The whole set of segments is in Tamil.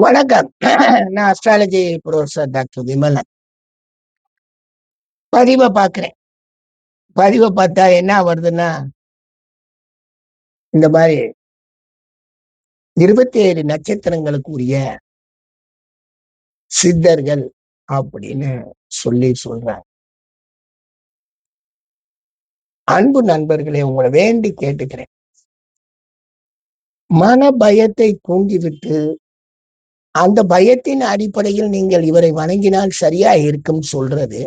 வணக்கம். நான் அஸ்ட்ராலஜி புரொஃபசர் டாக்டர் விமலன். பதிவ பார்க்கிறேன். பதிவ பார்த்தா என்ன வருதுன்னா, இந்த மாரி 27 நட்சத்திரங்களுக்கு உரிய சித்தர்கள் அப்படின்னு சொல்றாங்க. அன்பு நண்பர்களே, உங்களை வேண்டி கேட்டுக்கிறேன். மன பயத்தை தூண்டிவிட்டு, அந்த பயத்தின் அடிப்படையில் நீங்கள் இவரை வணங்கினால் சரியா இருக்கும் சொல்றது,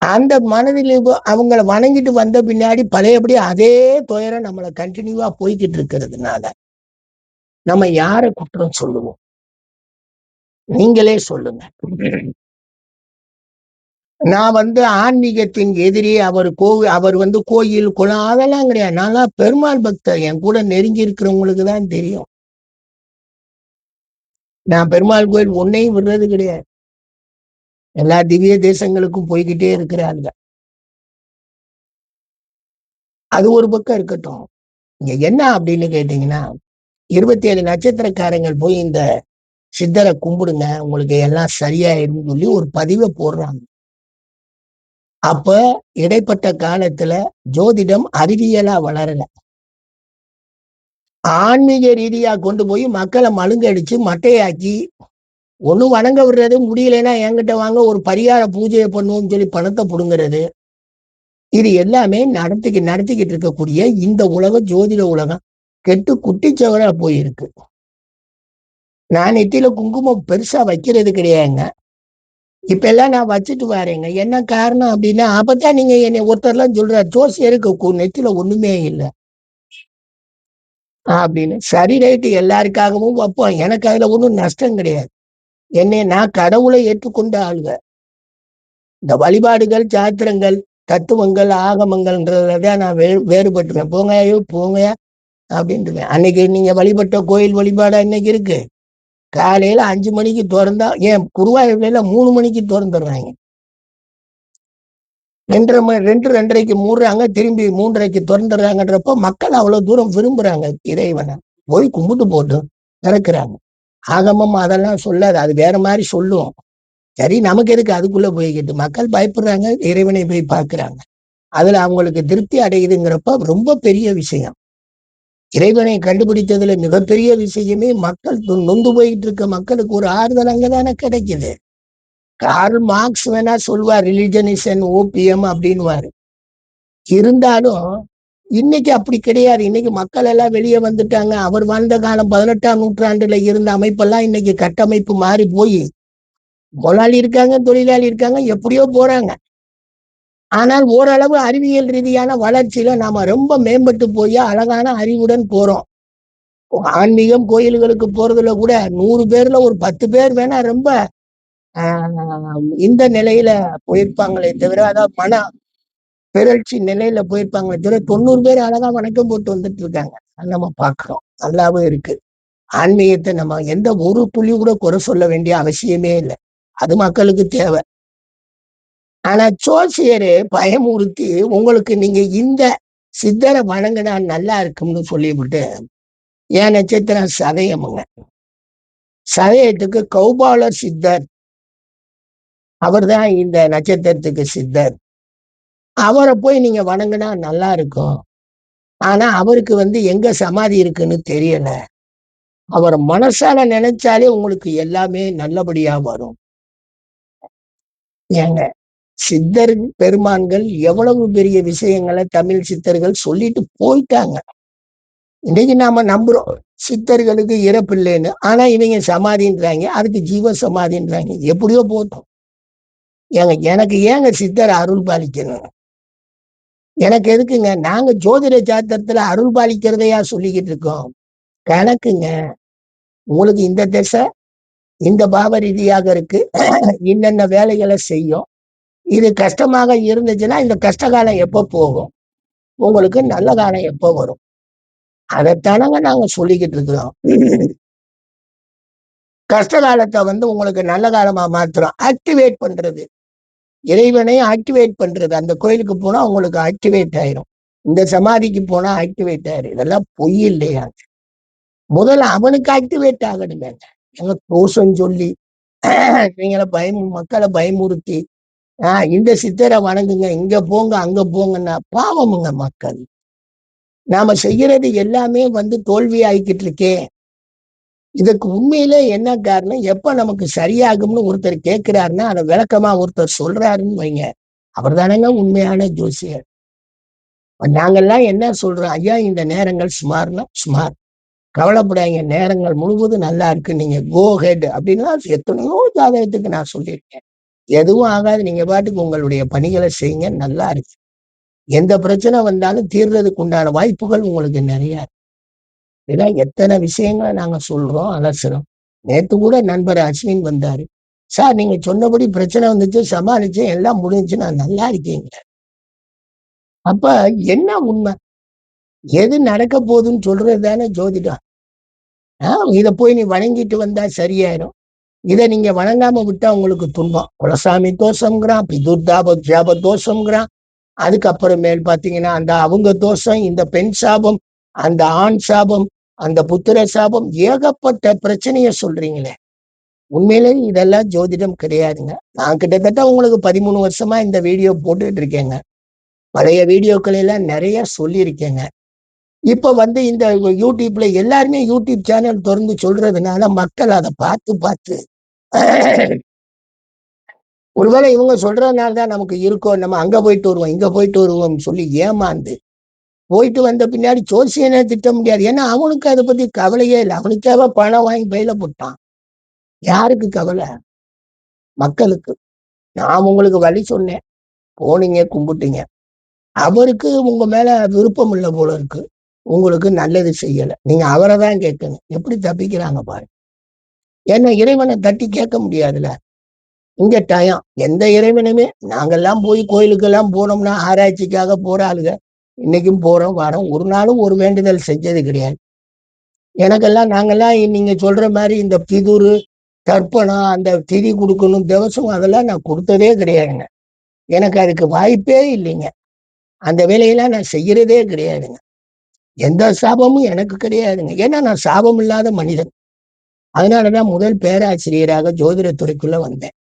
அந்த மனதில் அவங்கள வணங்கிட்டு வந்த பின்னாடி பழையபடி அதே துயரம் நம்மளை கண்டினியூவா போய்கிட்டு இருக்கிறதுனால நம்ம யார குற்றம் சொல்லுவோம்? நீங்களே சொல்லுங்க. நான் ஆன்மீகத்தின் எதிரி. அவர் கோயில் குளம் அதெல்லாம் கிடையாது. நான்லாம் பெருமாள் பக்தர். என் கூட நெருங்கி இருக்கிறவங்களுக்கு தான் தெரியும். நான் பெருமாள் கோயில் ஒன்னையும் விடுறது கிடையாது. எல்லா திவ்ய தேசங்களுக்கும் போய்கிட்டே இருக்கிறாங்க. அது ஒரு பக்கம் இருக்கட்டும். இங்க என்ன அப்படின்னு கேட்டீங்கன்னா, 27 நட்சத்திரக்காரங்கள் போய் இந்த சித்தரை கும்பிடுங்க, உங்களுக்கு எல்லாம் சரியாயிருன்னு சொல்லி ஒரு பதிவை போடுறாங்க. அப்ப இடைப்பட்ட காலத்துல ஜோதிடம் அறிவியலா வளரல. ஆன்மீக ரீதியா கொண்டு போய் மக்களை மழுங்கடிச்சு மட்டையாக்கி ஒண்ணும் வணங்க விடுறது முடியலைன்னா என்கிட்ட வாங்க ஒரு பரிகார பூஜையை பண்ணுவோம்னு சொல்லி பணத்தை புடுங்கிறது. இது எல்லாமே நடத்திக்கிட்டு இருக்கக்கூடிய இந்த உலகம், ஜோதிட உலகம் கெட்டு குட்டிச்சவரா போயிருக்கு. நான் நெத்தியில குங்குமம் பெருசா வைக்கிறது கிடையாதுங்க. இப்ப எல்லாம் நான் வச்சுட்டு வரேங்க. என்ன காரணம் அப்படின்னா, அப்பதான் நீங்க என்னை ஒருத்தர்லாம் சொல்றாரு, ஜோசியருக்கு நெத்தியில ஒண்ணுமே இல்லை அப்படின்னு. சரி, ரைட்டு, எல்லாருக்காகவும் வைப்போம். எனக்கு அதுல ஒண்ணும் நஷ்டம் கிடையாது. நான் கடவுளை ஏற்றுக்கொண்ட ஆளுங்க. இந்த வழிபாடுகள், சாத்திரங்கள், தத்துவங்கள், ஆகமங்கள்ன்றதான் நான் வேறுபட்டுருவேன். போங்க அப்படின்ட்டுவேன். அன்னைக்கு நீங்க வழிபட்ட கோயில் வழிபாடா இன்னைக்கு இருக்கு? காலையில 5 மணிக்கு திறந்தா, ஏன் குருவாயூர்ல 3 மணிக்கு திறந்துடுறாங்க. 2:30க்கு மூடுறாங்க, திரும்பி 3:30க்கு திறந்துடுறாங்கன்றப்ப மக்கள் அவ்வளவு தூரம் விரும்புறாங்க இறைவனை. போய் கும்பிட்டு போட்டு திறக்கிறாங்க. ஆகமம் அதெல்லாம் சொல்லாது, அது வேற மாதிரி சொல்லும். சரி, நமக்கு எதுக்கு அதுக்குள்ள போய்கிட்டு? மக்கள் பயப்படுறாங்க, இறைவனை போய் பார்க்கிறாங்க. அதுல அவங்களுக்கு திருப்தி அடையுதுங்கிறப்ப ரொம்ப பெரிய விஷயம். இறைவனை கண்டுபிடித்ததுல மிகப்பெரிய விஷயமே மக்கள் நொந்து போயிட்டு இருக்க மக்களுக்கு ஒரு ஆறுதல் அங்கதானே கிடைக்குது. கார்ல் மார்க்ஸ் வேணா சொல்வார், ரிலிஜன் இஸ் அன் ஓபியம் அப்படின்வாரு. இருந்தாலும் இன்னைக்கு அப்படி கிடையாது. இன்னைக்கு மக்கள் எல்லாம் வெளியே வந்துட்டாங்க. அவர் வாழ்ந்த காலம் 18ஆம் நூற்றாண்டுல இருந்த அமைப்பெல்லாம் இன்னைக்கு கட்டமைப்பு மாறி போய் முதலாளி இருக்காங்க, தொழிலாளி இருக்காங்க, எப்படியோ போறாங்க. ஆனால் ஓரளவு அறிவியல் ரீதியான வளர்ச்சியில நாம ரொம்ப மேம்பட்டு போய் அழகான அறிவுடன் போறோம். ஆன்மீகம் கோயில்களுக்கு போறதுல கூட 100 பேர்ல ஒரு 10 பேர் வேணா ரொம்ப இந்த நிலையில போயிருப்பாங்களே தவிர, அதாவது மன பிறழ்ச்சி நிலையில போயிருப்பாங்களே தவிர, 90 பேர் அழகா வணக்கம் போட்டு வந்துட்டு இருக்காங்க. அது நம்ம பார்க்கிறோம். நல்லாவும் இருக்கு. ஆன்மீகத்தை நம்ம எந்த ஒரு துளி கூட குறை சொல்ல வேண்டிய அவசியமே இல்லை. அது மக்களுக்கு தேவை. ஆனா ஜோசியரு பயமுறுத்தி உங்களுக்கு நீங்க இந்த சித்தரை வணங்கினா நல்லா இருக்கும்னு சொல்லிவிட்டு, என் நட்சத்திரம் சதயமுங்க. சதயத்துக்கு கௌபாலர் சித்தர், அவர் தான் இந்த நட்சத்திரத்துக்கு சித்தர். அவரை போய் நீங்க வணங்கினா நல்லா இருக்கும். ஆனா அவருக்கு எங்க சமாதி இருக்குன்னு தெரியல. அவரை மனசால நினைச்சாலே உங்களுக்கு எல்லாமே நல்லபடியா வரும். ஏங்க, சித்தர் பெருமான்கள் எவ்வளவு பெரிய விஷயங்களை தமிழ் சித்தர்கள் சொல்லிட்டு போயிட்டாங்க. இன்னைக்கு நாம நம்புறோம் சித்தர்களுக்கு இறப்பு இல்லைன்னு. ஆனா இவங்க சமாதின்றாங்க, அதுக்கு ஜீவ சமாதின்றாங்க. எப்படியோ போட்டோம். எனக்கு ஏங்க சித்தர் அருள் பாலிக்கணும்? எனக்கு எதுக்குங்க? நாங்க ஜோதிட சாத்திரத்துல அருள் பாலிக்கிறதையா சொல்லிக்கிட்டு இருக்கோம்? கணக்குங்க. உங்களுக்கு இந்த திசை இந்த பாவ ரீதியாக இருக்கு, இன்னென்ன வேலைகளை செய்யும். இது கஷ்டமாக இருந்துச்சுன்னா இந்த கஷ்டகாலம் எப்ப போகும், உங்களுக்கு நல்ல காலம் எப்ப வரும், அதைத்தானங்க நாங்க சொல்லிக்கிட்டு இருக்கிறோம். கஷ்ட காலத்தை உங்களுக்கு நல்ல காலமா மாத்துறோம். ஆக்டிவேட் பண்றது, இறைவனை ஆக்டிவேட் பண்றது. அந்த கோயிலுக்கு போனா உங்களுக்கு ஆக்டிவேட் ஆயிரும், இந்த சமாதிக்கு போனா ஆக்டிவேட் ஆயிரும். இதெல்லாம் பொய் இல்லையா? முதல்ல அவனுக்கு ஆக்டிவேட் ஆகணுமே. எங்க தோஷம் சொல்லி நீங்கள மக்களை பயமுறுத்தி இந்த சித்தரை வணங்குங்க, இங்க போங்க, அங்க போங்கன்னா பாவமுங்க மக்கள். நாம செய்யறது எல்லாமே தோல்வி ஆகிக்கிட்டு இருக்கே. இதுக்கு உண்மையிலே என்ன காரணம்? எப்ப நமக்கு சரியாகும்னு ஒருத்தர் கேட்கிறாருன்னா, அதை விளக்கமா ஒருத்தர் சொல்றாருன்னு வைங்க, அவர் தானேங்க உண்மையான ஜோசியர். நாங்கெல்லாம் என்ன சொல்றோம்? ஐயா, இந்த நேரங்கள் சுமார்னா சுமார். கவலைப்படாதீங்க, நேரங்கள் முழுவதும் நல்லா இருக்கு. நீங்க கோ ஹெட் அப்படின்னா எத்தனையோ ஜாதகத்துக்கு நான் சொல்லியிருக்கேன். எதுவும் ஆகாது. நீங்க பாட்டுக்கு உங்களுடைய பணிகளை செய்யுங்க. நல்லா இருக்கு. எந்த பிரச்சனை வந்தாலும் தீர்றதுக்கு உண்டான வாய்ப்புகள் உங்களுக்கு நிறைய இருக்கு. இதெல்லாம் எத்தனை விஷயங்களை நாங்க சொல்றோம், அலசுறோம். நேத்து கூட நண்பர் அஸ்வின் வந்தாரு. சார், நீங்க சொன்னபடி பிரச்சனை வந்துச்சு, சமாளிச்சு எல்லாம் முடிஞ்சுச்சு, நான் நல்லா இருக்கீங்க. அப்ப என்ன உண்மை? எது நடக்க போகுதுன்னு சொல்றது தானே ஜோதிடம். இத போய் நீ வணங்கிட்டு வந்தா சரியாயிரும். இதை நீங்க வணங்காம விட்டா உங்களுக்கு துன்பம். குலசாமி தோஷம்ங்கிறான், பிதுர்தாப தோஷம்ங்கிறான். அதுக்கப்புறமேல் பாத்தீங்கன்னா அந்த அவங்க தோஷம், இந்த பெண் சாபம், அந்த ஆண் சாபம், அந்த புத்திர சாபம், ஏகப்பட்ட பிரச்சனைய சொல்றீங்களே. உண்மையிலே இதெல்லாம் ஜோதிடம் கிடையாதுங்க. நான் கிட்டத்தட்ட உங்களுக்கு 13 வருஷமா இந்த வீடியோ போட்டுட்டு இருக்கேங்க. பழைய வீடியோக்கள் எல்லாம் நிறைய சொல்லியிருக்கேங்க. இப்ப இந்த யூடியூப்ல எல்லாருமே யூடியூப் சேனல் திறந்து சொல்றதுனால மக்கள் அதை பார்த்து பார்த்து ஒருவேளை இவங்க சொல்றதுனால தான் நமக்கு இருக்கோம், நம்ம அங்க போயிட்டு வருவோம், இங்க போயிட்டு வருவோம் சொல்லி ஏமாந்து போயிட்டு வந்த பின்னாடி ஜோசியனை திட்ட முடியாது. ஏன்னா அவனுக்கு அதை பத்தி கவலையே இல்லை. அவனுக்காக பணம் வாங்கி பையில போட்டான். யாருக்கு கவலை? மக்களுக்கு. நான் உங்களுக்கு வழி சொன்னேன், போனீங்க, கும்பிட்டீங்க. அவருக்கு உங்க மேல விருப்பம் இல்லை போல இருக்கு. உங்களுக்கு நல்லது செய்யல. நீங்க அவரை தான் கேட்கணும். எப்படி தப்பிக்கிறாங்க பாருங்க. ஏன்னா இறைவனை தட்டி கேட்க முடியாதுல்ல. இங்க டயம் எந்த இறைவனுமே நாங்கெல்லாம் போய் கோயிலுக்கெல்லாம் போனோம்னா ஆராய்ச்சிக்காக போற ஆளுங்க. இன்னைக்கும் போறோம் வரோம். ஒரு நாளும் ஒரு வேண்டுதல் செஞ்சது கிடையாது. எனக்கெல்லாம் நாங்கெல்லாம் நீங்க சொல்ற மாதிரி இந்த பிதுரு தர்ப்பணம், அந்த திதி கொடுக்கணும், திவசம், அதெல்லாம் நான் கொடுத்ததே கிடையாதுங்க. எனக்கு அதுக்கு வாய்ப்பே இல்லைங்க. அந்த வேலையெல்லாம் நான் செய்யறதே கிடையாதுங்க. எந்த சாபமும் எனக்கு கிடையாதுங்க. ஏன்னா நான் சாபம் இல்லாத மனிதன். அதனாலதான் முதல் பேராசிரியராக ஜோதிடத்துறைக்குள்ள வந்தேன்.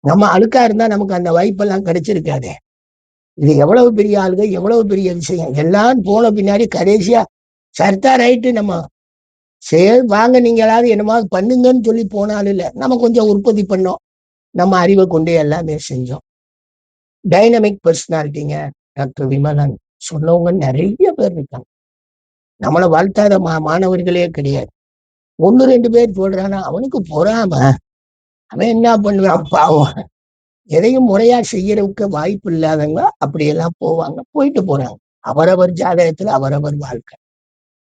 நம்ம அழுக்கா இருந்தா நமக்கு அந்த வாய்ப்பெல்லாம் கிடைச்சிருக்காதே. இது எவ்வளவு பெரிய ஆளுங்க, எவ்வளவு பெரிய விஷயம். எல்லாம் போன பின்னாடி கடைசியா சர்த்தா ரைட்டு, நம்ம சரி வாங்க நீங்க எல்லாரும் என்னமாவது பண்ணுங்கன்னு சொல்லி போனாலும் இல்லை, நம்ம கொஞ்சம் உற்பத்தி பண்ணோம். நம்ம அறிவை கொண்டு எல்லாமே செஞ்சோம். டைனமிக் பர்சனாலிட்டிங்க டாக்டர் விமலன் சொன்னவங்க நிறைய பேர் இருக்காங்க. நம்மளை வாழ்த்தாத மாணவர்களே கிடையாது. 1-2 பேர் சொல்றானா அவனுக்கு பொறாம. அவன் என்ன பண்ணுவான் பாவம். எதையும் முறையா செய்யறதுக்கு வாய்ப்பு இல்லாதவங்க அப்படியெல்லாம் போவாங்க, போயிட்டு போறாங்க. அவரவர் ஜாதகத்துல அவரவர் வாழ்க்கை.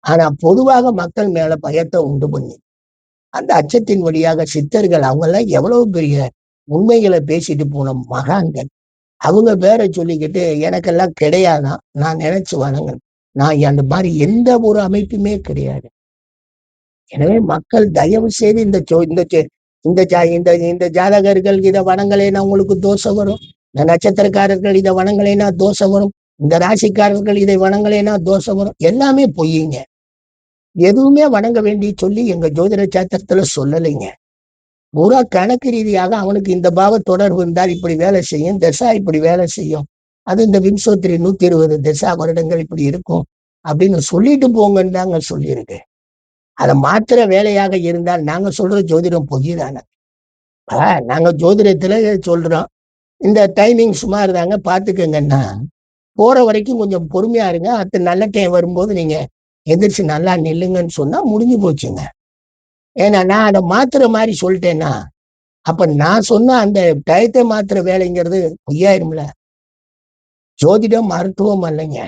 ஆனா பொதுவாக மக்கள் மேல பயத்தை உண்டு பண்ணி அந்த அச்சத்தின் வழியாக சித்தர்கள் அவங்க எல்லாம் எவ்வளவு பெரிய உண்மைகளை பேசிட்டு போன மகான்கள். அவங்க பேரை சொல்லிக்கிட்டு எனக்கெல்லாம் கிடையாதான், நான் நினைச்சு வணங்க. நான் அந்த மாதிரி எந்த ஒரு அமைப்புமே கிடையாது. எனவே மக்கள் தயவு செய்து இந்த ஜாதகர்கள் இதை வணங்கலைன்னா உங்களுக்கு தோஷம் வரும். இந்த நட்சத்திரக்காரர்கள் இதை வணங்கலைன்னா தோஷம் வரும். இந்த ராசிக்காரர்கள் இதை வணங்கலைன்னா தோஷம் வரும். எல்லாமே பொய்யுங்க. எதுவுமே வணங்க வேண்டி சொல்லி எங்க ஜோதிட சாத்திரத்துல சொல்லலைங்க. பூரா கணக்கு ரீதியாக அவனுக்கு இந்த பாவ தொடர்பு இருந்தால் இப்படி வேலை செய்யும், தசா இப்படி வேலை செய்யும், அது இந்த விம்சோத்திரி 120 தசா வருடங்கள் இப்படி இருக்கும் அப்படின்னு சொல்லிட்டு போங்கன்னு தாங்க சொல்லியிருக்கு. அதை மாத்திர வேலையாக இருந்தால் நாங்க சொல்ற ஜோதிடம் பொய் தானே. நாங்க ஜோதிடத்துல சொல்றோம், இந்த டைமிங் சும்மா இருந்தாங்க பாத்துக்கங்கன்னா, போற வரைக்கும் கொஞ்சம் பொறுமையா இருங்க, அடுத்த நல்ல டைம் வரும்போது நீங்க எந்திரிச்சு நல்லா நில்லுங்கன்னு சொன்னா முடிஞ்சு போச்சுங்க. ஏன்னா நான் அதை மாத்துற மாதிரி சொல்லிட்டேன்னா அப்ப நான் சொன்ன அந்த டயத்தை மாத்திர வேலைங்கிறது பொய்யாயிரும்ல. ஜோதிடம் மருத்துவம் அல்லைங்க.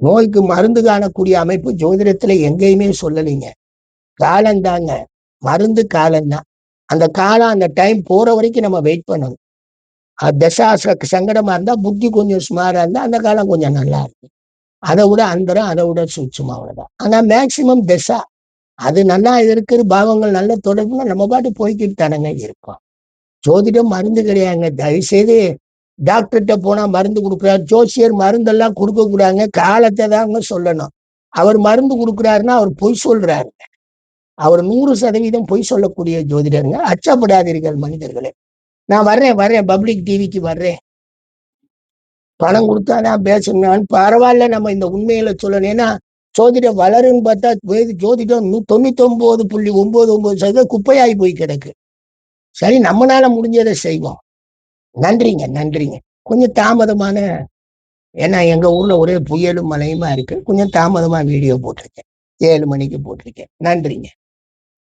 நோய்க்கு மருந்து காணக்கூடிய அமைப்பு ஜோதிடத்துல எங்கேயுமே சொல்லலைங்க. காலந்தாங்க மருந்து, காலம்தான். அந்த காலம், அந்த டைம் போற வரைக்கும் நம்ம வெயிட் பண்ணணும். தசா சங்கடமா இருந்தா, புத்தி கொஞ்சம் சுமாரா இருந்தா அந்த காலம் கொஞ்சம் நல்லா இருக்கும். அதை விட அந்தரம், அதை விட சூட்சுமா, அவ்வளவுதான். ஆனா மேக்சிமம் தசா அது நல்லா இருக்கிற பாவங்கள் நல்ல தொடர்புனா நம்ம பாட்டு போய்கிட்டு தானங்க இருக்கோம். ஜோதிடம் மருந்து கிடையாதுங்க. தயவுசெய்து டாக்டர்கிட்ட போனா மருந்து கொடுக்குறாரு, ஜோசியர் மருந்தெல்லாம் கொடுக்க கூடாதுங்க. காலத்தை தாங்க சொல்லணும். அவர் மருந்து கொடுக்குறாருன்னா அவர் பொய் சொல்றாரு. அவர் 100% பொய் சொல்லக்கூடிய ஜோதிடருங்க. அச்சப்படாதீர்கள் மனிதர்களே. நான் வர்றேன் பப்ளிக் டிவிக்கு வர்றேன். பணம் கொடுத்தாதான் பேசணும்னு பரவாயில்ல. நம்ம இந்த உண்மையில சொல்லணும். ஏன்னா ஜோதிடம் வளருன்னு பார்த்தா ஜோதிடம் 99.99% குப்பையாகி போய் கிடக்கு. சரி, நம்மளால முடிஞ்சதை செய்வோம். நன்றிங்க. கொஞ்சம் தாமதமான, ஏன்னா எங்க ஊர்ல ஒரே புயலும் மழையுமா இருக்கு. கொஞ்சம் தாமதமா வீடியோ போட்டிருக்கேன். 7 மணிக்கு போட்டிருக்கேன். நன்றிங்க.